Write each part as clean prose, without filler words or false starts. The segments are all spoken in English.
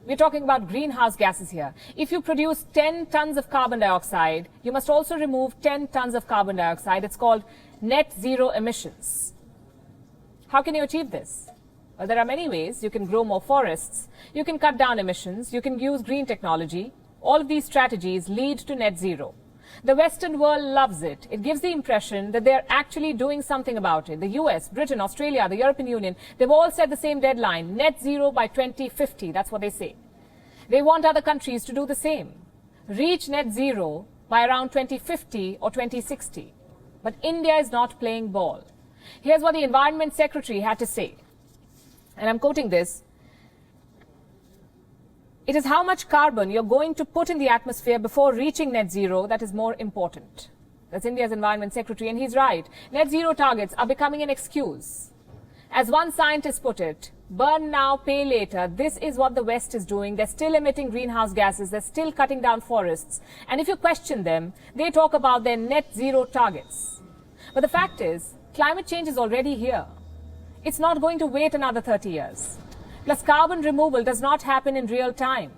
We're talking about greenhouse gases here. If you produce 10 tons of carbon dioxide, you must also remove 10 tons of carbon dioxide. It's called net zero emissions. How can you achieve this? Well, there are many ways. You can grow more forests, you can cut down emissions, you can use green technology. All of these strategies lead to net zero. The Western world loves it. It gives the impression that they're actually doing something about it. The US, Britain, Australia, the European Union, they've all set the same deadline, net zero by 2050. That's what they say. They want other countries to do the same. Reach net zero by around 2050 or 2060. But India is not playing ball. Here's what the Environment Secretary had to say. And I'm quoting this. It is how much carbon you're going to put in the atmosphere before reaching net zero that is more important. That's India's Environment Secretary, and he's right. Net zero targets are becoming an excuse. As one scientist put it, burn now, pay later. This is what the West is doing. They're still emitting greenhouse gases. They're still cutting down forests. And if you question them, they talk about their net zero targets. But the fact is, climate change is already here. It's not going to wait another 30 years. Plus, carbon removal does not happen in real time.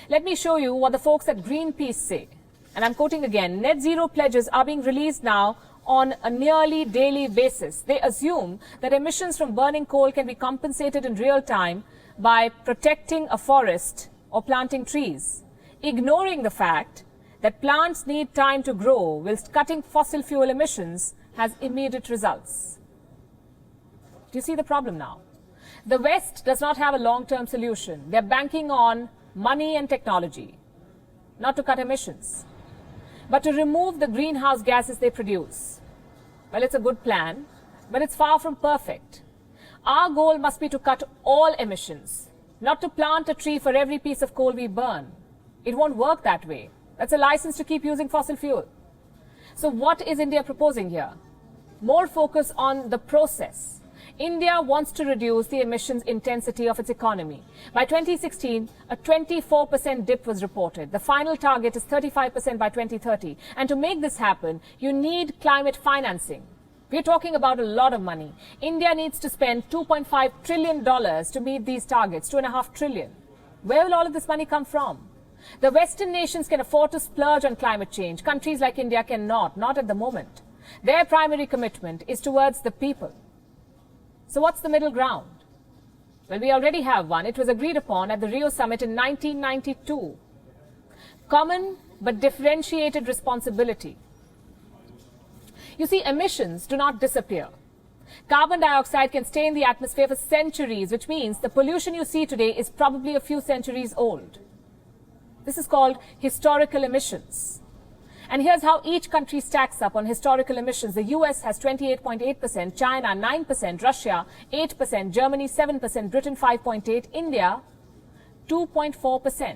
Let me show you what the folks at Greenpeace say. And I'm quoting again, net zero pledges are being released now on a nearly daily basis. They assume that emissions from burning coal can be compensated in real time by protecting a forest or planting trees, ignoring the fact that plants need time to grow whilst cutting fossil fuel emissions has immediate results. Do you see the problem now? The West does not have a long-term solution. They're banking on money and technology, not to cut emissions, but to remove the greenhouse gases they produce. Well, it's a good plan, but it's far from perfect. Our goal must be to cut all emissions, not to plant a tree for every piece of coal we burn. It won't work that way. That's a license to keep using fossil fuel. So what is India proposing here? More focus on the process. India wants to reduce the emissions intensity of its economy. By 2016, a 24% dip was reported. The final target is 35% by 2030. And to make this happen, you need climate financing. We're talking about a lot of money. India needs to spend $2.5 trillion to meet these targets, $2.5 trillion. Where will all of this money come from? The Western nations can afford to splurge on climate change. Countries like India cannot, not at the moment. Their primary commitment is towards the people. So what's the middle ground? Well, we already have one. It was agreed upon at the Rio summit in 1992. Common but differentiated responsibility. You see, emissions do not disappear. Carbon dioxide can stay in the atmosphere for centuries, which means the pollution you see today is probably a few centuries old. This is called historical emissions. And here's how each country stacks up on historical emissions. The US has 28.8%, China 9%, Russia 8%, Germany 7%, Britain 5.8%, India 2.4%.